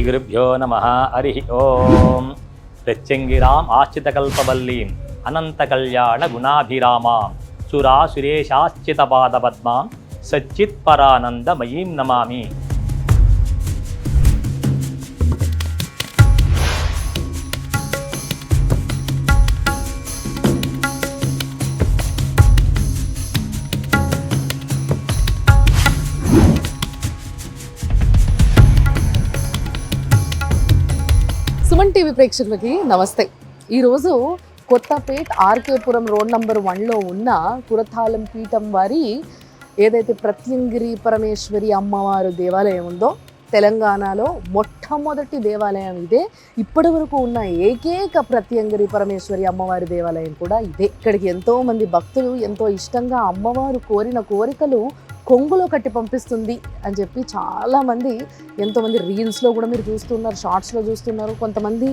శ్రీగురుభ్యో నమః. హరి ఓం. ప్రత్యంగిరాం ఆశ్చితకల్పవల్లీం అనంతకళ్యాణ గుణాభిరామాం సురాసురేశాశ్చితపాదపద్మాం సచ్చిత్పరానందమయీం నమామి. సుమన్ టీవీ ప్రేక్షకులకి నమస్తే. ఈరోజు కొత్తపేట్ ఆర్కేపురం రోడ్ నంబర్ 1లో ఉన్న కురతాళం పీఠం వారి ఏదైతే ప్రత్యంగిరి పరమేశ్వరి అమ్మవారు దేవాలయం ఉందో తెలంగాణలో మొట్టమొదటి దేవాలయం ఇదే. ఇప్పటి వరకు ఉన్న ఏకైక ప్రత్యంగిరి పరమేశ్వరి అమ్మవారి దేవాలయం కూడా ఇదే. ఇక్కడికి ఎంతో మంది భక్తులు ఎంతో ఇష్టంగా అమ్మవారు కోరిన కోరికలు కొంగులో కట్టి పంపిస్తుంది అని చెప్పి చాలామంది ఎంతోమంది రీల్స్లో కూడా మీరు చూస్తున్నారు, షార్ట్స్లో చూస్తున్నారు. కొంతమంది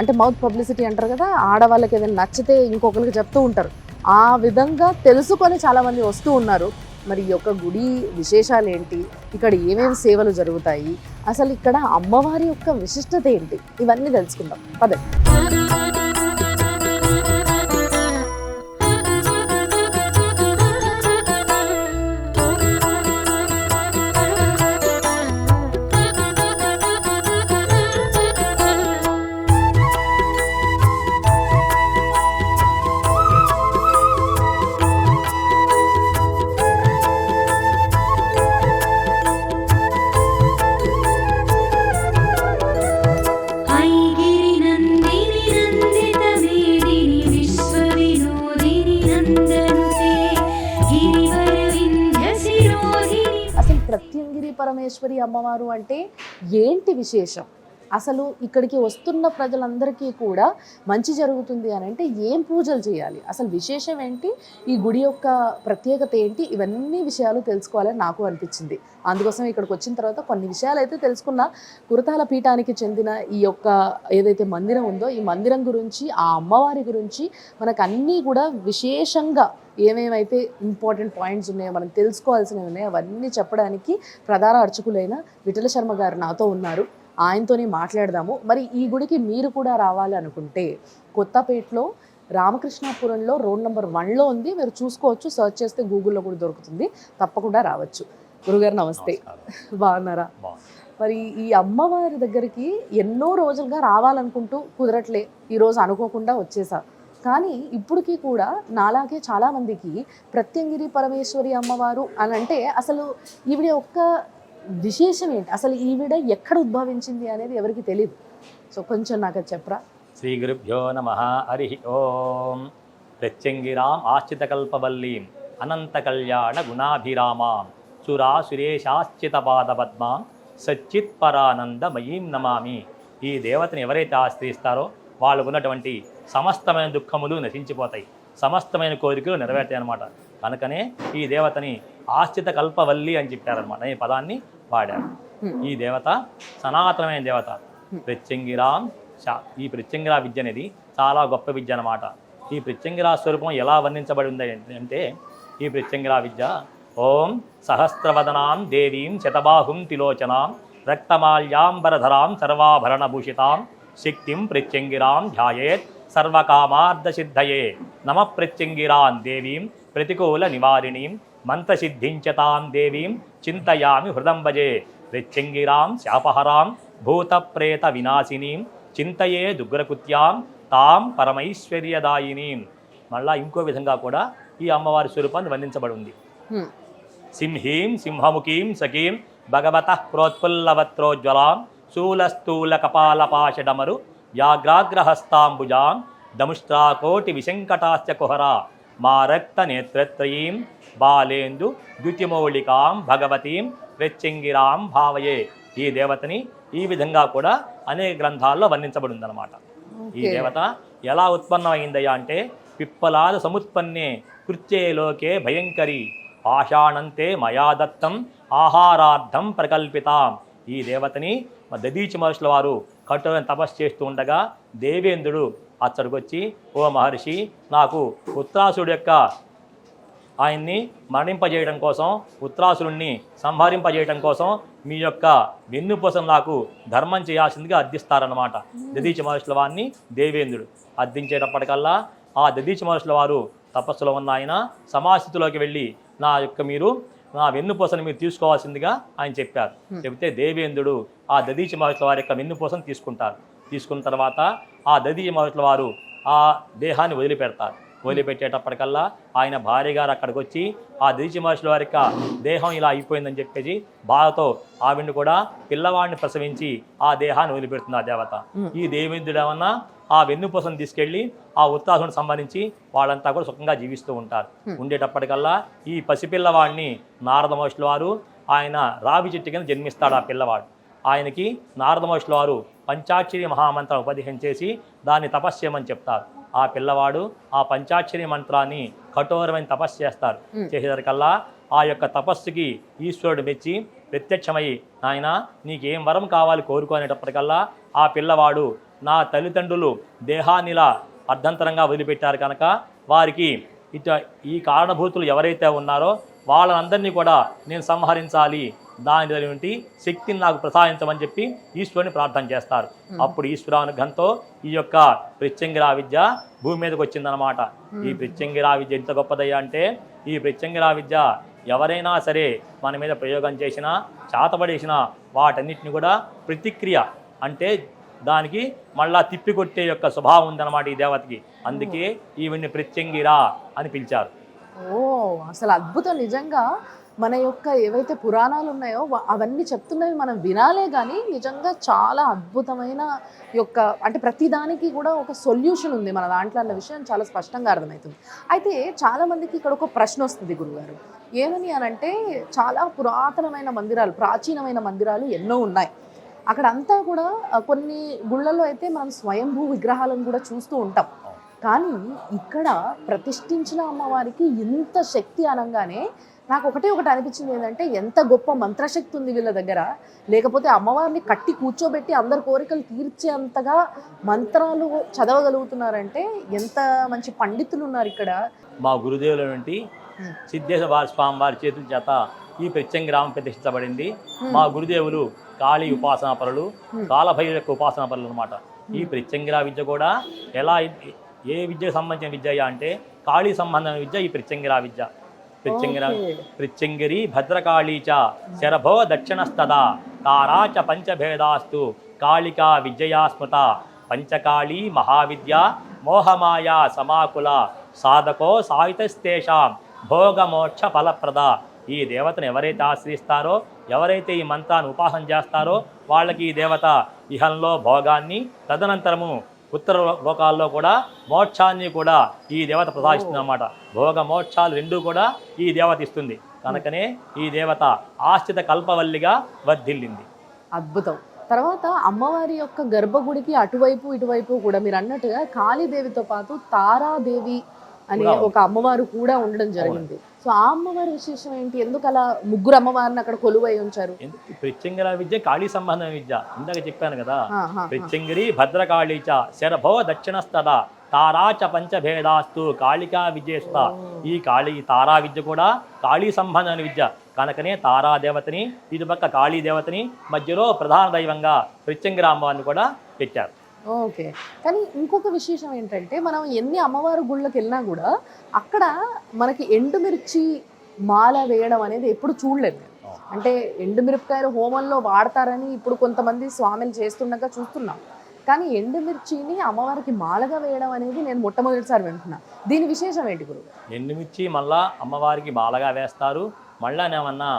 అంటే మౌత్ పబ్లిసిటీ అంటారు కదా, ఆడవాళ్ళకి ఏదైనా నచ్చితే ఇంకొకరికి చెప్తూ ఉంటారు. ఆ విధంగా తెలుసుకొని చాలామంది వస్తూ ఉన్నారు. మరి ఈ యొక్క గుడి విశేషాలు ఏంటి, ఇక్కడ ఏమేమి సేవలు జరుగుతాయి, అసలు ఇక్కడ అమ్మవారి యొక్క విశిష్టత ఏంటి, ఇవన్నీ తెలుసుకుందాం పదండి. ప్రత్యంగిరి పరమేశ్వరి అమ్మవారు అంటే ఏంటి విశేషం? అసలు ఇక్కడికి వస్తున్న ప్రజలందరికీ కూడా మంచి జరుగుతుంది అని అంటే ఏం పూజలు చేయాలి, అసలు విశేషం ఏంటి, ఈ గుడి యొక్క ప్రత్యేకత ఏంటి, ఇవన్నీ విషయాలు తెలుసుకోవాలని నాకు అనిపించింది. అందుకోసం ఇక్కడికి వచ్చిన తర్వాత కొన్ని విషయాలు అయితే తెలుసుకున్న. కురతాల పీఠానికి చెందిన ఈ యొక్క ఏదైతే మందిరం ఉందో ఈ మందిరం గురించి, ఆ అమ్మవారి గురించి మనకు అన్నీ కూడా విశేషంగా ఏమేమైతే ఇంపార్టెంట్ పాయింట్స్ ఉన్నాయో మనం తెలుసుకోవాల్సినవి ఉన్నాయో అవన్నీ చెప్పడానికి ప్రధాన అర్చకులైన విఠల శర్మ గారు నాతో ఉన్నారు. ఆయనతోనే మాట్లాడదాము. మరి ఈ గుడికి మీరు కూడా రావాలి అనుకుంటే కొత్తపేటలో రామకృష్ణాపురంలో రోడ్ నెంబర్ 1లో ఉంది. మీరు చూసుకోవచ్చు, సర్చ్ చేస్తే గూగుల్లో కూడా దొరుకుతుంది. తప్పకుండా రావచ్చు. గురుగారు నమస్తే, బాగున్నారా? మరి ఈ అమ్మవారి దగ్గరికి ఎన్నో రోజులుగా రావాలనుకుంటూ కుదరట్లే, ఈరోజు అనుకోకుండా వచ్చేసా. కానీ ఇప్పటికీ కూడా నాలాగే చాలామందికి ప్రత్యంగిరి పరమేశ్వరి అమ్మవారు అని అంటే అసలు ఈవిడ ఒక్క విశేషం ఏంటి, అసలు ఈవిడ ఎక్కడ ఉద్భవించింది అనేది ఎవరికి తెలియదు. సో కొంచెం నాకు చెప్పరా. శ్రీ గురుభ్యో నమః. హరి ఓం. ప్రత్యంగిరాం ఆశ్చితకల్పవల్లీం అనంతకళ్యాణ గుణాభిరామాం సురాసురేశాశ్చితపాదపద్మాం సచ్చిత్పరానందమయీం నమామి. ఈ దేవతని ఎవరైతే ఆశ్రయిస్తారో వాళ్ళకు ఉన్నటువంటి సమస్తమైన దుఃఖములు నశించిపోతాయి, సమస్తమైన కోరికలు నెరవేర్తాయి అన్నమాట. కనుకనే ఈ దేవతని ఆశ్చిత కల్పవల్లి అని చెప్పారనమాట. ఈ పదాన్ని వాడారు. ఈ దేవత సనాతనమైన దేవత. ప్రత్యంగిరాం, ఈ ప్రత్యంగిరా విద్య అనేది చాలా గొప్ప విద్య అన్నమాట. ఈ ప్రత్యంగిరా స్వరూపం ఎలా వర్ణించబడి ఉంది అంటే, ఈ ప్రత్యంగిరా విద్య ఓం సహస్రవదనాం దేవీం శతబాహుం తిలోచనాం రక్తమాల్యాంబరధరాం సర్వాభరణభూషితాం శక్తిం ప్రత్యంగిరాం ధ్యాయేత్ సర్వకామార్థసిద్ధయే నమ. ప్రత్యంగిరాం దేవీం ప్రతికూల నివారిణీం మంత్రసిద్ధించతాం దేవీం చింతయామి హృదంబజే. ప్రత్యంగిరాం శాపహరాం భూతప్రేత వినాశినీం చింతయే దుగ్రకృత్యాం తాం పరమైశ్వర్యదాయినీం. మళ్ళా ఇంకో విధంగా కూడా ఈ అమ్మవారి స్వరూపాన్ని వర్ణించబడి ఉంది. సింహీం సింహముఖీం సఖీం భగవతః ప్రోత్ఫుల్లవత్రోజ్వలాం శూలస్థూల కపాలపాషడమరు వ్యాఘ్రాగ్రహస్తాంబుజాం దముష్ట్రాకోటి విశంకటాశ్చ కుహరా మా రక్త నేత్రత్రయీం బాలేందు ద్యుతిమౌళికాం భగవతీం ప్రత్యంగిరాం భావయే. ఈ దేవతని ఈ విధంగా కూడా అనేక గ్రంథాల్లో వర్ణించబడి ఉందన్నమాట. ఈ దేవత ఎలా ఉత్పన్నమైందయ్యా అంటే, పిప్పలాద సముత్పన్నే కృత్యే లోకే భయంకరి పాషాణంతే మయా దత్తం ఆహారార్థం ప్రకల్పితాం. ఈ దేవతని దదీచి మహర్షుల వారు కఠోరమైన తపస్సు చేస్తూ ఉండగా దేవేంద్రుడు అచ్చడికి వచ్చి, ఓ మహర్షి, నాకు ఉత్రాసుడు యొక్క ఆయన్ని మరణింపజేయడం కోసం, ఉత్రాసురుణ్ణి సంహరింపజేయడం కోసం మీ యొక్క వెన్నుపూసను నాకు ధర్మం చేయాల్సిందిగా అర్థిస్తారన్నమాట దధీచ మహర్షుల వారిని దేవేంద్రుడు. అర్థించేటప్పటికల్లా ఆ దధీచ మహర్షుల వారు తపస్సులో ఉన్న ఆయన సమాస్థితిలోకి వెళ్ళి మీరు నా వెన్నుపూసను మీరు తీసుకోవాల్సిందిగా ఆయన చెప్పారు. చెబితే దేవేంద్రుడు ఆ దధీచ మహర్షుల వారి యొక్క వెన్నుపూసను తీసుకుంటారు. తీసుకున్న తర్వాత ఆ దధీచ మహర్షుల వారు ఆ దేహాన్ని వదిలిపెడతారు. వదిలిపెట్టేటప్పటికల్లా ఆయన భార్య గారు అక్కడికి వచ్చి ఆ దధీచ మహర్షుల వారి యొక్క దేహం ఇలా అయిపోయిందని చెప్పేసి బాధతో ఆవిడ్ని కూడా పిల్లవాడిని ప్రసవించి ఆ దేహాన్ని వదిలిపెడుతుంది ఆ దేవత. ఈ దేవేంద్రుడు ఏమన్నా ఆ వెన్నుపూసను తీసుకెళ్ళి ఆ ఉత్తాసుని సంబంధించి వాళ్ళంతా కూడా సుఖంగా జీవిస్తూ ఉంటారు. ఉండేటప్పటికల్లా ఈ పసిపిల్లవాడిని నారద మహర్షుల వారు ఆయన రావి చెట్టు కింద జన్మిస్తాడు ఆ పిల్లవాడు. ఆయనకి నారద మహర్షుల వారు పంచాక్షరి మహామంత్రం ఉపదేశం చేసి దాన్ని తపస్సు చేయమని చెప్తారు. ఆ పిల్లవాడు ఆ పంచాక్షరి మంత్రాన్ని కఠోరమైన తపస్సు చేస్తారు. చేసేసరికల్లా ఆ యొక్క తపస్సుకి ఈశ్వరుడు మెచ్చి ప్రత్యక్షమై నాయన నీకేం వరం కావాలి కోరుకునేటప్పటికల్లా ఆ పిల్లవాడు నా తల్లిదండ్రులు దేహాన్నిలా అర్ధంతరంగా వదిలిపెట్టారు కనుక వారికి ఈ కారణభూతులు ఎవరైతే ఉన్నారో వాళ్ళందరినీ కూడా నేను సంహరించాలి, దాని శక్తిని నాకు ప్రసాదించమని చెప్పి ఈశ్వరుని ప్రార్థన చేస్తారు. అప్పుడు ఈశ్వరానుగ్రహంతో ఈ యొక్క ప్రత్యంగిరా విద్య భూమి మీదకి వచ్చిందనమాట. ఈ ప్రత్యంగిరా విద్య ఎంత గొప్పదయ్యా అంటే ఈ ప్రత్యంగిరా విద్య ఎవరైనా సరే మన మీద ప్రయోగం చేసినా చాతపడేసినా వాటన్నిటిని కూడా ప్రతిక్రియ అంటే దానికి మళ్ళా తిప్పికొట్టే యొక్క స్వభావం ఉందన్నమాట ఈ దేవతకి. అందుకే ఈవిడ్ని ప్రత్యంగిరా అని పిలిచారు. ఓ అసలు అద్భుతం. నిజంగా మన యొక్క ఏవైతే పురాణాలు ఉన్నాయో అవన్నీ చెప్తున్నవి మనం వినాలే కానీ నిజంగా చాలా అద్భుతమైన యొక్క అంటే ప్రతిదానికి కూడా ఒక సొల్యూషన్ ఉంది మన దాంట్లో అన్న విషయం చాలా స్పష్టంగా అర్థమవుతుంది. అయితే చాలామందికి ఇక్కడ ఒక ప్రశ్న వస్తుంది గురుగారు, ఏమని అనంటే చాలా పురాతనమైన మందిరాలు, ప్రాచీనమైన మందిరాలు ఎన్నో ఉన్నాయి. అక్కడంతా కూడా కొన్ని గుళ్ళల్లో అయితే మనం స్వయంభూ విగ్రహాలను కూడా చూస్తూ ఉంటాం. కానీ ఇక్కడ ప్రతిష్ఠించిన అమ్మవారికి ఇంత శక్తి అనగానే నాకు ఒకటి అనిపించింది ఏంటంటే ఎంత గొప్ప మంత్రశక్తి ఉంది వీళ్ళ దగ్గర, లేకపోతే అమ్మవారిని కట్టి కూర్చోబెట్టి అందరి కోరికలు తీర్చేంతగా మంత్రాలు చదవగలుగుతున్నారంటే ఎంత మంచి పండితులు ఉన్నారు ఇక్కడ. మా గురుదేవుల నుండి సిద్ధేశ్వర స్వామి వారి చేతుల చేత ఈ ప్రత్యంగిరామం ప్రతిష్ఠించబడింది. మా గురుదేవులు కాళీ ఉపాసనాపరులు, కాలభైరవ యొక్క ఉపాసనాపరులు అనమాట. ఈ ప్రత్యంగిరా విద్య కూడా ఎలా ఏ విద్యకు సంబంధించిన విద్య అంటే కాళీ సంబంధమైన విద్య ఈ ప్రత్యంగిరా విద్య. ప్రత్యంగిరి భద్రకాళీ చ శరభో దక్షిణస్తదా తారా చ పంచభేదాస్తు కాళికా విద్యయా స్మృత పంచకాళీ మహావిద్య మోహమాయా సమాకుల సాధకో సాయుతస్తేషాం భోగమోక్ష ఫలప్రద. ఈ దేవతను ఎవరైతే ఆశ్రయిస్తారో, ఎవరైతే ఈ మంత్రాన్ని ఉపాసన చేస్తారో వాళ్ళకి ఈ దేవత ఇహంలో భోగాన్ని, తదనంతరము ఉత్తర లోకాల్లో కూడా మోక్షాన్ని కూడా ఈ దేవత ప్రసాదిస్తుంది అన్నమాట. భోగ మోక్షాలు రెండూ కూడా ఈ దేవత ఇస్తుంది. కనుకనే ఈ దేవత ఆశ్రిత కల్పవల్లిగా వర్ధిల్లింది. అద్భుతం. తర్వాత అమ్మవారి యొక్క గర్భగుడికి అటువైపు ఇటువైపు కూడా మీరు అన్నట్టుగా కాళీదేవితో పాటు తారాదేవి అనే ఒక అమ్మవారు కూడా ఉండడం జరిగింది. సో ఆ అమ్మవారి విశేషం ఏంటి? ఎందుకు అలా ముగ్గురు అమ్మవారిని అక్కడ కొలువై ఉంచారు? ప్రత్యంగిర విద్య కాళీ సంబంధం విద్య ఇందాక చెప్పాను కదా. ప్రత్యంగిరి భద్రకాళీచ శరభో దక్షిణస్తద తారాచ పంచభేదాస్తు కాళికా విద్యేస్త. ఈ తారా విద్య కూడా కాళీ సంబంధమైన విద్య కనుకనే తారాదేవతని, ఇటుపక్క కాళీ దేవతని, మధ్యలో ప్రధాన దైవంగా ప్రత్యంగిర అమ్మవారిని కూడా పెట్టారు. ఓకే. కానీ ఇంకొక విశేషం ఏంటంటే మనం ఎన్ని అమ్మవారి గుళ్ళకి వెళ్ళినా కూడా అక్కడ మనకి ఎండుమిర్చి మాల వేయడం అనేది ఎప్పుడు చూడలేదు. అంటే ఎండుమిరపకాయలు హోమంలో వాడతారని ఇప్పుడు కొంతమంది స్వామిలు చేస్తుండగా చూస్తున్నాం. కానీ ఎండుమిర్చిని అమ్మవారికి మాలగా వేయడం అనేది నేను మొట్టమొదటిసారి వింటున్నా. దీని విశేషం ఏంటి గురువు? ఎండుమిర్చి మళ్ళా అమ్మవారికి మాలగా వేస్తారు. మళ్ళా ఏమన్నా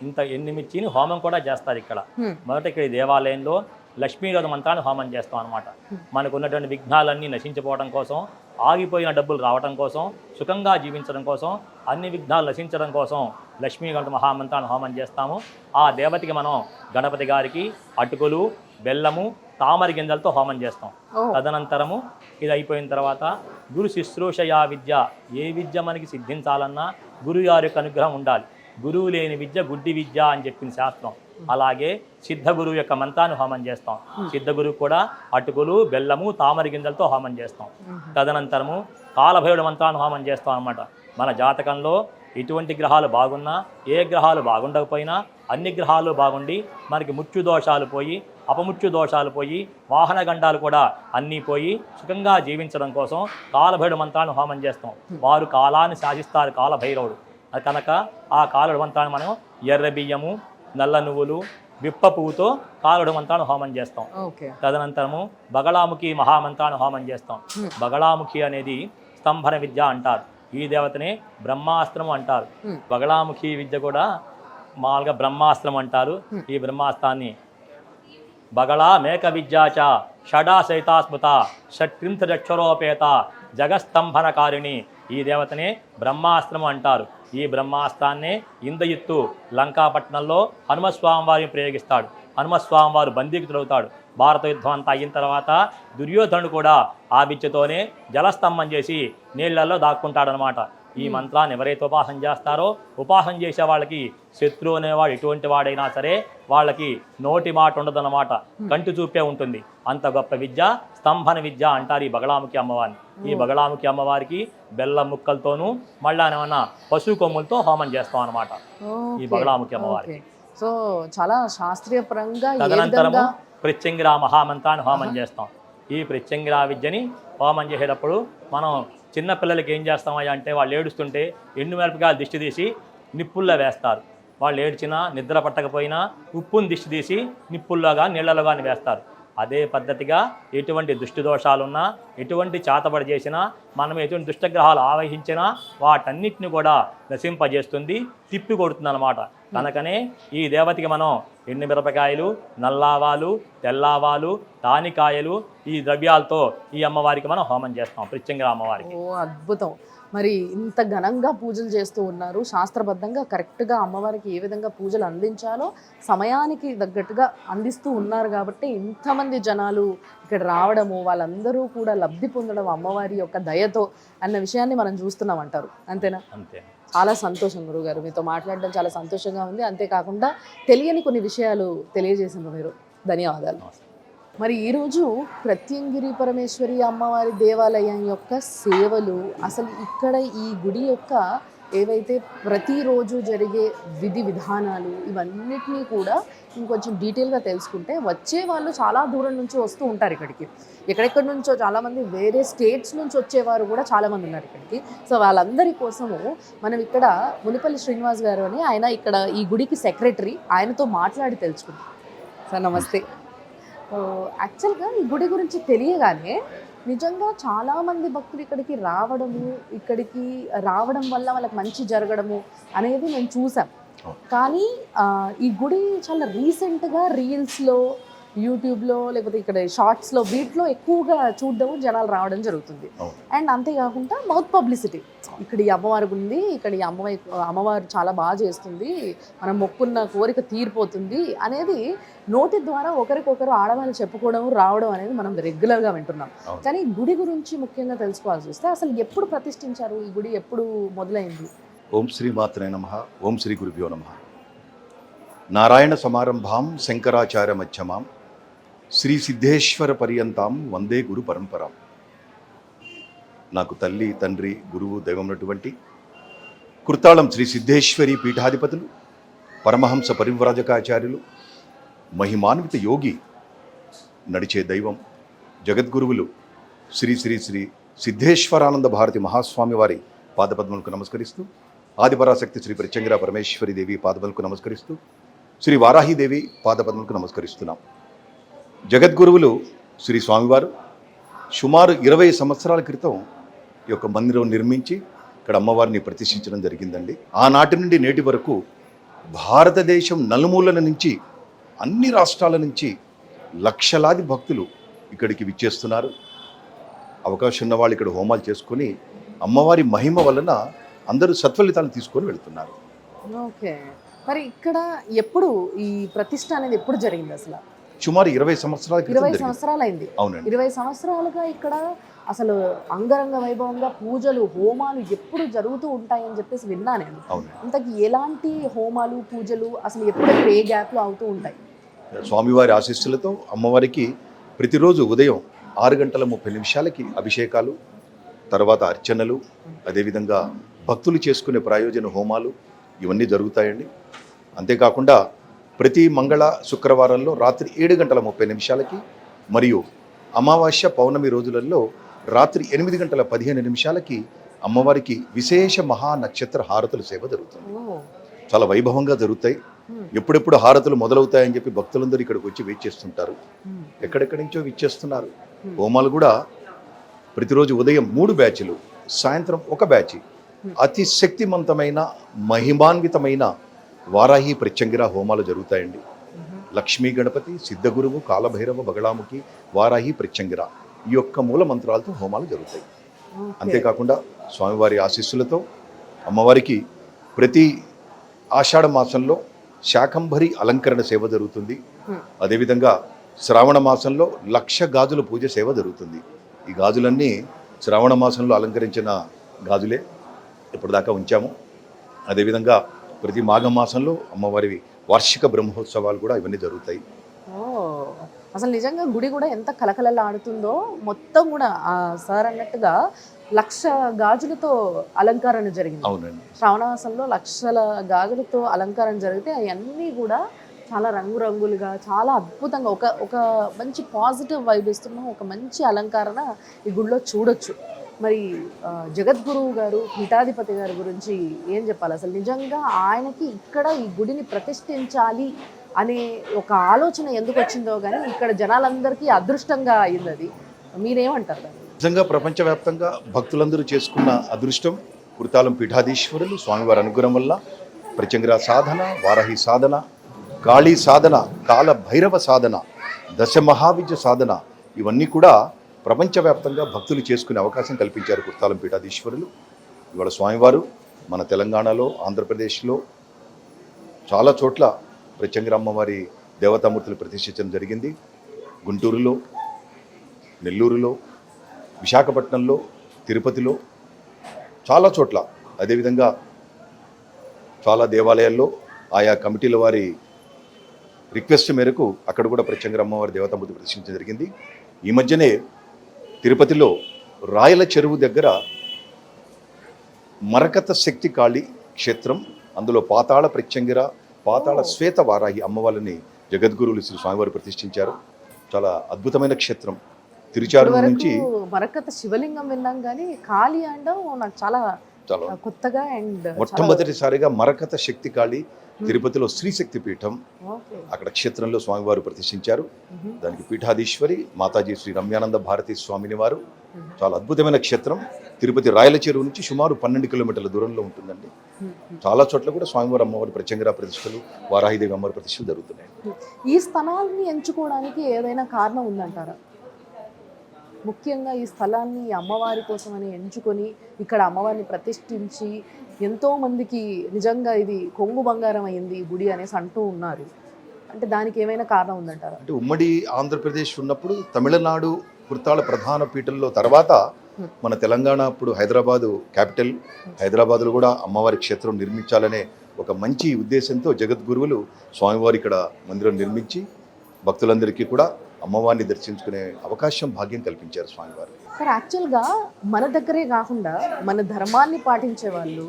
ఇంత ఎండుమిర్చిని హోమం కూడా చేస్తారు ఇక్కడ. మొదట ఇక్కడ దేవాలయంలో లక్ష్మీరోధ మంత్రాన్ని హోమం చేస్తాం అనమాట. మనకు ఉన్నటువంటి విఘ్నాలన్నీ నశించిపోవడం కోసం, ఆగిపోయిన డబ్బులు రావడం కోసం, సుఖంగా జీవించడం కోసం, అన్ని విఘ్నాలు నశించడం కోసం లక్ష్మీ గణపతి మహామంత్రాన్ని హోమం చేస్తాము. ఆ దేవతకి మనం గణపతి గారికి అటుకులు, బెల్లము, తామరి గింజలతో హోమం చేస్తాం. తదనంతరము ఇది అయిపోయిన తర్వాత గురు శుశ్రూషయా విద్య, ఏ విద్య మనకి సిద్ధించాలన్నా గురువు గారి యొక్క అనుగ్రహం ఉండాలి. గురువు లేని విద్య గుడ్డి విద్య అని చెప్పింది శాస్త్రం. అలాగే సిద్ధ గురువు యొక్క మంత్రాన్ని హోమం చేస్తాం. సిద్ధ గురువు కూడా అటుకులు, బెల్లము, తామరి గింజలతో హోమం చేస్తాం. తదనంతరము కాలభైరుడు మంత్రాన్ని హోమం చేస్తాం అన్నమాట. మన జాతకంలో ఎటువంటి గ్రహాలు బాగున్నా ఏ గ్రహాలు బాగుండకపోయినా అన్ని గ్రహాలు బాగుండి మనకి మృత్యు దోషాలు పోయి అపమృత్యు దోషాలు పోయి వాహన గండాలు కూడా అన్నీ పోయి సుఖంగా జీవించడం కోసం కాలభైరవ మంత్రాన్ని హోమం చేస్తాం. వారు కాలాన్ని శాసిస్తారు కాలభైరవుడు. అది కనుక ఆ కాలభైరవ మంత్రాన్ని మనం ఎర్ర బియ్యము, నల్ల నువ్వులు, విప్ప పువ్వుతో కాలభైరవ మంత్రాన్ని హోమం చేస్తాం. తదనంతరము బగళాముఖి మహామంత్రాన్ని హోమం చేస్తాం. బగళాముఖి అనేది స్తంభన విద్య అంటారు. ఈ దేవతనే బ్రహ్మాస్త్రం అంటారు. బగళాముఖి విద్య కూడా మామూలుగా బ్రహ్మాస్త్రం అంటారు. ఈ బ్రహ్మాస్త్రాన్ని బగళా మేక విద్యాచ షడా సైతాస్మృత షట్త్రింశరక్షరోపేత జగస్తంభనకారిణి. ఈ దేవతనే బ్రహ్మాస్త్రం అంటారు. ఈ బ్రహ్మాస్త్రాన్నే ఇంద్రజిత్తు లంకాపట్నంలో హనుమస్వామి వారిని ప్రయోగిస్తాడు. హనుమస్వామి వారు బందీకుతులవుతాడు. భారత యుద్ధం అంతా అయిన తర్వాత దుర్యోధనుడు కూడా ఆ విద్యతోనే జలస్తంభం చేసి నీళ్లలో దాక్కుంటాడనమాట. ఈ మంత్రాన్ని ఎవరైతే ఉపాసన చేస్తారో ఉపాసన చేసే వాళ్ళకి శత్రువు అనేవాడు ఎటువంటి వాడైనా సరే వాళ్ళకి నోటి మాట ఉండదన్నమాట, కంటి చూపే ఉంటుంది. అంత గొప్ప విద్య స్తంభన విద్య అంటారు ఈ బగళాముఖి అమ్మవారిని. ఈ బగళాముఖి అమ్మవారికి బెల్లం ముక్కలతోనూ మళ్ళా ఏమన్నా పశు కొమ్ములతో హోమం చేస్తాం అనమాట ఈ బగళాముఖి అమ్మవారికి. సో చాలా శాస్త్రీయపరంగా తదనంతరము ప్రత్యంగిరా మహామంత్రాన్ని హోమం చేస్తాం. ఈ ప్రత్యంగిరా విద్యని హోమం చేసేటప్పుడు మనం చిన్న పిల్లలకి ఏం చేస్తామయ్యా అంటే వాళ్ళు ఏడుస్తుంటే ఎండు మిరపకాయలు దిష్టి తీసి నిప్పుల్లో వేస్తారు. వాళ్ళు ఏడ్చినా నిద్ర పట్టకపోయినా ఉప్పుని దిష్టి తీసి నిప్పుల్లోగా నీళ్లలో కానీ వేస్తారు. అదే పద్ధతిగా ఎటువంటి దుష్టి దోషాలున్నా ఎటువంటి చాతబడి చేసినా మనం ఎటువంటి దుష్టగ్రహాలు ఆవహించినా వాటన్నిటిని కూడా నశింపజేస్తుంది, తిప్పి కొడుతుంది అన్నమాట. కనుకనే ఈ దేవతకి మనం ఎండు మిరపకాయలు, నల్లావాలు, తెల్లావాలు, తానికాయలు ఈ ద్రవ్యాలతో ఈ అమ్మవారికి మనం హోమం చేస్తాం ప్రత్యంగిరా అమ్మవారికి. ఓ అద్భుతం. మరి ఇంత ఘనంగా పూజలు చేస్తూ ఉన్నారు. శాస్త్రబద్ధంగా కరెక్ట్గా అమ్మవారికి ఏ విధంగా పూజలు అందించాలో సమయానికి తగ్గట్టుగా అందిస్తూ ఉన్నారు కాబట్టి ఇంతమంది జనాలు ఇక్కడ రావడము, వాళ్ళందరూ కూడా లబ్ధి పొందడం అమ్మవారి యొక్క దయతో అన్న విషయాన్ని మనం చూస్తున్నాం అంటారు. అంతేనా? అంతే. చాలా సంతోషం గురుగారు, మీతో మాట్లాడడం చాలా సంతోషంగా ఉంది. అంతేకాకుండా తెలియని కొన్ని విషయాలు తెలియజేసింది మీరు. ధన్యవాదాలు. మరి ఈరోజు ప్రత్యంగిరి పరమేశ్వరి అమ్మవారి దేవాలయం యొక్క సేవలు, అసలు ఇక్కడ ఈ గుడి యొక్క ఏవైతే ప్రతిరోజు జరిగే విధి విధానాలు ఇవన్నిటినీ కూడా ఇంకొంచెం డీటెయిల్గా తెలుసుకుంటే వచ్చే వాళ్ళు చాలా దూరం నుంచి వస్తూ ఉంటారు ఇక్కడికి. ఎక్కడెక్కడి నుంచో చాలామంది వేరే స్టేట్స్ నుంచి వచ్చేవారు కూడా చాలామంది ఉన్నారు ఇక్కడికి. సో వాళ్ళందరి కోసము మనం ఇక్కడ మునిపల్లి శ్రీనివాస్ గారు అని ఆయన ఇక్కడ ఈ గుడికి సెక్రటరీ, ఆయనతో మాట్లాడి తెలుసుకుంటాం. సార్ నమస్తే. యాక్చువల్గా ఈ గుడి గురించి తెలియగానే నిజంగా చాలామంది భక్తులు ఇక్కడికి రావడం వల్ల వాళ్ళకి మంచి జరగడము అనేది నేను చూసాం. కానీ ఈ గుడి చాలా రీసెంట్గా రీల్స్లో, యూట్యూబ్లో, లేకపోతే ఇక్కడ షార్ట్స్లో వీటిలో ఎక్కువగా చూడడం, జనాలు రావడం జరుగుతుంది. అండ్ అంతేకాకుండా మౌత్ పబ్లిసిటీ, ఇక్కడ ఈ అమ్మవారి ఉంది, ఇక్కడ ఈ అమ్మవారు చాలా బాగా చేస్తుంది, మనం మొక్కున్న కోరిక తీరిపోతుంది అనేది నోటి ద్వారా ఒకరికొకరు ఆడవాళ్ళు చెప్పుకోవడం, రావడం అనేది మనం రెగ్యులర్గా వింటున్నాం. కానీ గుడి గురించి ముఖ్యంగా తెలుసుకోవాల్సి వస్తే అసలు ఎప్పుడు ప్రతిష్ఠించారు, ఈ గుడి ఎప్పుడు మొదలైంది? ఓం శ్రీ మాత్రే నమః. ఓం శ్రీ గురుభ్యో నమః. నారాయణ సమారంభాం శంకరాచార్య మధ్యమాం శ్రీ సిద్ధేశ్వర పర్యంతాం వందే గురు పరంపరాం. నాకు తల్లి, తండ్రి, గురువు, దైవం ఉన్నటువంటి కుర్తాళం శ్రీ సిద్ధేశ్వరి పీఠాధిపతులు, పరమహంస పరివ్రాజకాచార్యులు, మహిమాన్విత యోగి, నడిచే దైవం, జగద్గురువులు శ్రీ శ్రీ శ్రీ సిద్ధేశ్వరానంద భారతి మహాస్వామి వారి పాదపద్మలకు నమస్కరిస్తూ, ఆదిపరాశక్తి శ్రీ ప్రత్యంగిరా పరమేశ్వరి దేవి పాదపద్మలకు నమస్కరిస్తూ, శ్రీ వారాహీదేవి పాదపద్మలకు నమస్కరిస్తున్నాం. జగద్గురువులు శ్రీ స్వామివారు సుమారు 20 సంవత్సరాల క్రితం ఈ యొక్క మందిరం నిర్మించి ఇక్కడ అమ్మవారిని ప్రతిష్ఠించడం జరిగిందండి. ఆనాటి నుండి నేటి వరకు భారతదేశం నలుమూలల నుంచి, అన్ని రాష్ట్రాల నుంచి లక్షలాది భక్తులు ఇక్కడికి విచ్చేస్తున్నారు. అవకాశం ఉన్న వాళ్ళు ఇక్కడ హోమాలు చేసుకొని అమ్మవారి మహిమ వలన అందరూ సత్ఫలితాలు తీసుకొని వెళ్తున్నారు. ఓకే. మరి ఇక్కడ ఎప్పుడు ఈ ప్రతిష్ఠ అనేది ఎప్పుడు జరిగింది? అసలు సుమారు 20 సంవత్సరాల క్రితం. 20 సంవత్సరాలు అయింది. అవునండి. 20 సంవత్సరాలుగా ఇక్కడ అసలు అంగరంగ వైభవంగా పూజలు, హోమాలు ఎప్పుడు జరుగుతూ ఉంటాయని చెప్పేసి విన్నా నేను. ఇంతకీ ఎలాంటి హోమాలు, పూజలు అసలు ఎప్పుడు ఏ గ్యాప్లో అవుతూ ఉంటాయి? స్వామివారి ఆశీస్సులతో అమ్మవారికి ప్రతిరోజు ఉదయం 6 గంటల 30 నిమిషాలకి అభిషేకాలు, తర్వాత అర్చనలు, అదేవిధంగా భక్తులు చేసుకునే ప్రయోజన హోమాలు ఇవన్నీ జరుగుతాయండి. అంతేకాకుండా ప్రతి మంగళ శుక్రవారంలో రాత్రి 7:30 మరియు అమావాస్య పౌర్ణమి రోజులలో రాత్రి 8:15 అమ్మవారికి విశేష మహా నక్షత్ర హారతుల సేవ జరుగుతుంది. చాలా వైభవంగా జరుగుతాయి. ఎప్పుడెప్పుడు హారతులు మొదలవుతాయని చెప్పి భక్తులందరూ ఇక్కడికి వచ్చి వెయిట్ చేస్తుంటారు. ఎక్కడెక్కడి నుంచో విచ్చేస్తున్నారు. హోమాలు కూడా ప్రతిరోజు ఉదయం 3 బ్యాచ్లు, సాయంత్రం 1 బ్యాచ్ అతి శక్తివంతమైన మహిమాన్వితమైన వారాహి ప్రత్యంగిర హోమాలు జరుగుతాయండి. లక్ష్మీ గణపతి, సిద్ధగురువు, కాలభైరవ, బగళాముఖి, వారాహి ప్రత్యంగిర ఈ యొక్క మూల మంత్రాలతో హోమాలు జరుగుతాయి. అంతేకాకుండా స్వామివారి ఆశీస్సులతో అమ్మవారికి ప్రతి ఆషాఢ మాసంలో శాకంభరి అలంకరణ సేవ జరుగుతుంది. అదేవిధంగా శ్రావణ మాసంలో 1,00,000 గాజుల పూజ సేవ జరుగుతుంది. ఈ గాజులన్నీ శ్రావణ మాసంలో అలంకరించిన గాజులే ఇప్పటిదాకా ఉంచాము. అదేవిధంగా ప్రతి మాఘమాసంలో అమ్మవారి వార్షిక బ్రహ్మోత్సవాలు కూడా ఇవన్నీ జరుగుతాయి. అసలు నిజంగా గుడి కూడా ఎంత కలకలలాడుతుందో, మొత్తం కూడా సార్ అన్నట్టుగా 1,00,000 గాజులతో అలంకరణ జరిగింది. అవునండి. శ్రావణమాసంలో 1,00,000 గాజులతో అలంకరణ జరిగితే అవన్నీ కూడా చాలా రంగురంగులుగా, చాలా అద్భుతంగా ఒక మంచి పాజిటివ్ వైబ్ ఇస్తున్న ఒక మంచి అలంకరణ ఈ గుడిలో చూడొచ్చు. మరి జగద్గురువు గారు, పీఠాధిపతి గారి గురించి ఏం చెప్పాలి? అసలు నిజంగా ఆయనకి ఇక్కడ ఈ గుడిని ప్రతిష్ఠించాలి అనే ఒక ఆలోచన ఎందుకు వచ్చిందో కానీ ఇక్కడ జనాలందరికీ అదృష్టంగా అయింది. అది మీరేమంటారు దాన్ని? నిజంగా ప్రపంచవ్యాప్తంగా భక్తులందరూ చేసుకున్న అదృష్టం కుర్తాలం పీఠాధీశ్వరులు స్వామివారి అనుగ్రహం వల్ల ప్రత్యంగిర సాధన, వారాహి సాధన, కాళీ సాధన, కాల భైరవ సాధన, దశ మహావిద్య సాధన ఇవన్నీ కూడా ప్రపంచవ్యాప్తంగా భక్తులు చేసుకునే అవకాశం కల్పించారు కుర్తాలం పీఠాధీశ్వరులు. ఇవాళ స్వామివారు మన తెలంగాణలో, ఆంధ్రప్రదేశ్లో చాలా చోట్ల ప్రత్యంగిర అమ్మవారి దేవతామూర్తులు ప్రతిష్ఠించడం జరిగింది. గుంటూరులో, నెల్లూరులో, విశాఖపట్నంలో, తిరుపతిలో చాలా చోట్ల, అదేవిధంగా చాలా దేవాలయాల్లో ఆయా కమిటీల వారి రిక్వెస్ట్ మేరకు అక్కడ కూడా ప్రత్యంగిర అమ్మవారి దేవతామూర్తి ప్రతిష్ఠించడం జరిగింది. ఈ మధ్యనే తిరుపతిలో రాయల చెరువు దగ్గర మరకత శక్తి కాళీ క్షేత్రం, అందులో పాతాళ ప్రత్యంగిర, పాతాళ శ్వేత వారాహి అమ్మవారిని జగద్గురువులు శ్రీ స్వామివారు ప్రతిష్ఠించారు. చాలా అద్భుతమైన క్షేత్రం. తిరుచారు నుంచి మరకత శివలింగం విన్నాం కానీ కాళీ అండం నాకు చాలా కొత్తగా. అండ్ మొట్టమొదటిసారిగా మరకత శక్తి కాళీ తిరుపతిలో శ్రీశక్తి పీఠం, అక్కడ క్షేత్రంలో స్వామివారు ప్రతిష్ఠించారు. దానికి పీఠాధీశ్వరి మాతాజీ శ్రీ రమ్యానంద భారతీ స్వామిని వారు. చాలా అద్భుతమైన క్షేత్రం. తిరుపతి రాయల చెరువు నుంచి సుమారు 12 కిలోమీటర్ల దూరంలో ఉంటుందండి. చాలా చోట్ల కూడా స్వామివారి అమ్మవారి ప్రత్యంగిర ప్రతిష్టలు, వారాహిదేవి అమ్మవారి ప్రతిష్టలు జరుగుతున్నాయి. ఈ స్థలాన్ని ఎంచుకోవడానికి ఏదైనా కారణం ఉందంటారా? ముఖ్యంగా ఈ స్థలాన్ని అమ్మవారి కోసమని ఎంచుకొని ఇక్కడ అమ్మవారిని ప్రతిష్ఠించి ఎంతోమందికి నిజంగా ఇది కొంగు బంగారం అయింది ఈ గుడి అనేసి అంటూ ఉన్నారు. అంటే దానికి ఏమైనా కారణం ఉందంటారా? అంటే ఉమ్మడి ఆంధ్రప్రదేశ్ ఉన్నప్పుడు తమిళనాడు కుర్తాళ ప్రధాన పీఠంలో తర్వాత మన తెలంగాణ అప్పుడు హైదరాబాదు క్యాపిటల్, హైదరాబాద్లో కూడా అమ్మవారి క్షేత్రం నిర్మించాలనే ఒక మంచి ఉద్దేశంతో జగద్గురువులు స్వామివారి ఇక్కడ మందిరం నిర్మించి భక్తులందరికీ కూడా అమ్మవారిని దర్శించుకునే అవకాశం, భాగ్యం కల్పించారు స్వామివారు. సార్ యాక్చువల్గా మన దగ్గరే కాకుండా మన ధర్మాన్ని పాటించే వాళ్ళు,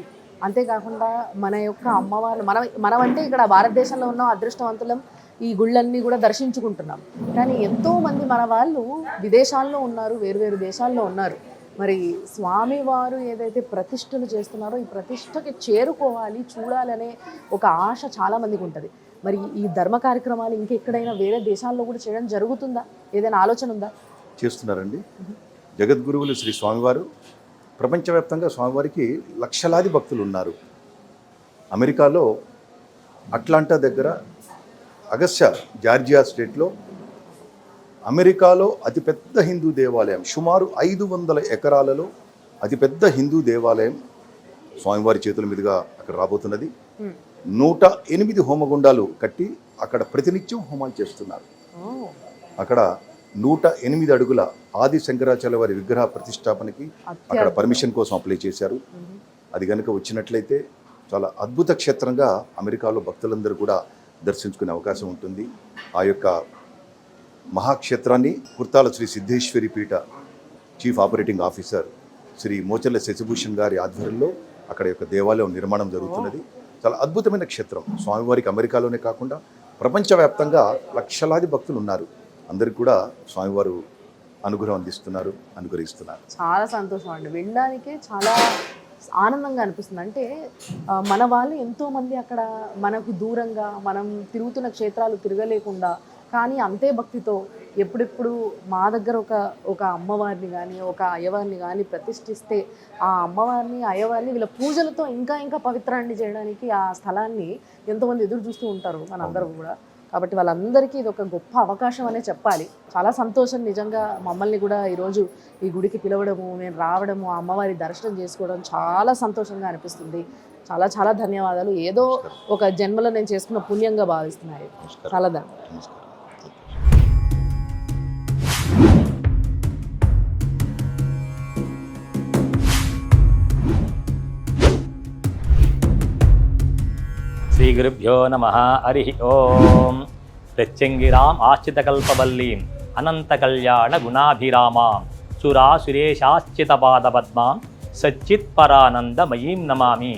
అంతేకాకుండా మన యొక్క అమ్మవారు, మనమంటే ఇక్కడ భారతదేశంలో ఉన్న అదృష్టవంతులం ఈ గుళ్ళన్నీ కూడా దర్శించుకుంటున్నాం. కానీ ఎంతోమంది మన వాళ్ళు విదేశాల్లో ఉన్నారు, వేరు దేశాల్లో ఉన్నారు. మరి స్వామివారు ఏదైతే ప్రతిష్టలు చేస్తున్నారో ఈ ప్రతిష్టకి చేరుకోవాలి, చూడాలనే ఒక ఆశ చాలామందికి ఉంటుంది. మరి ఈ ధర్మ కార్యక్రమాలు ఇంకెక్కడైనా వేరే దేశాల్లో కూడా చేయడం జరుగుతుందా? ఏదైనా ఆలోచన ఉందా? చేస్తున్నారండి. జగద్గురువులు శ్రీ స్వామివారు ప్రపంచవ్యాప్తంగా స్వామివారికి లక్షలాది భక్తులు ఉన్నారు. అమెరికాలో అట్లాంటా దగ్గర అగస్టా జార్జియా స్టేట్లో అమెరికాలో అతిపెద్ద హిందూ దేవాలయం, సుమారు 500 ఎకరాలలో అతిపెద్ద హిందూ దేవాలయం స్వామివారి చేతుల మీదుగా అక్కడ రాబోతున్నది. 108 హోమగుండాలు కట్టి అక్కడ ప్రతినిత్యం హోమాలు చేస్తున్నారు. అక్కడ 108 అడుగుల ఆది శంకరాచార్య వారి విగ్రహ ప్రతిష్టాపనకి అక్కడ పర్మిషన్ కోసం అప్లై చేశారు. అది కనుక వచ్చినట్లయితే చాలా అద్భుత క్షేత్రంగా అమెరికాలో భక్తులందరూ కూడా దర్శించుకునే అవకాశం ఉంటుంది. ఆ యొక్క మహాక్షేత్రాన్ని కుర్తాల శ్రీ సిద్ధేశ్వరి పీఠ chief operating officer Shri Mocharla Shashibhushan గారి ఆధ్వర్యంలో అక్కడ యొక్క దేవాలయం నిర్మాణం జరుగుతున్నది. చాలా అద్భుతమైన క్షేత్రం. స్వామివారికి అమెరికాలోనే కాకుండా ప్రపంచవ్యాప్తంగా లక్షలాది భక్తులు ఉన్నారు. అందరికి కూడా స్వామివారు అనుగ్రహం అందిస్తున్నారు, అనుగ్రహిస్తున్నారు. చాలా సంతోషం అండి, వినడానికే చాలా ఆనందంగా అనిపిస్తుంది. అంటే మన వాళ్ళు ఎంతోమంది అక్కడ మనకు దూరంగా మనం తిరుగుతున్న క్షేత్రాలు తిరగలేకుండా కానీ అంతే భక్తితో ఎప్పుడెప్పుడు మా దగ్గర ఒక అమ్మవారిని కానీ ఒక అయ్యవారిని కానీ ప్రతిష్ఠిస్తే ఆ అమ్మవారిని అయ్యవారిని వీళ్ళ పూజలతో ఇంకా ఇంకా పవిత్రాన్ని చేయడానికి ఆ స్థలాన్ని ఎంతోమంది ఎదురు చూస్తూ ఉంటారు మనందరూ కూడా. కాబట్టి వాళ్ళందరికీ ఇది ఒక గొప్ప అవకాశం అనే చెప్పాలి. చాలా సంతోషం నిజంగా మమ్మల్ని కూడా ఈరోజు ఈ గుడికి పిలవడము, మేము రావడము, ఆ అమ్మవారి దర్శనం చేసుకోవడం చాలా సంతోషంగా అనిపిస్తుంది. చాలా చాలా ధన్యవాదాలు. ఏదో ఒక జన్మలో నేను చేసుకున్న పుణ్యంగా భావిస్తున్నాయి. చాలా ధన్యవాదాలు. నమస్కారం. శ్రీ గురుభ్యో నమః. హరి ఓం. ప్రత్యంగిరాం ఆశ్చితకల్పవల్లీం అనంత కళ్యాణ గుణాభిరామాం సురాసురేశాశ్చిత పాదపద్మాం సచ్చిత్ పరానందమయీం నమామి.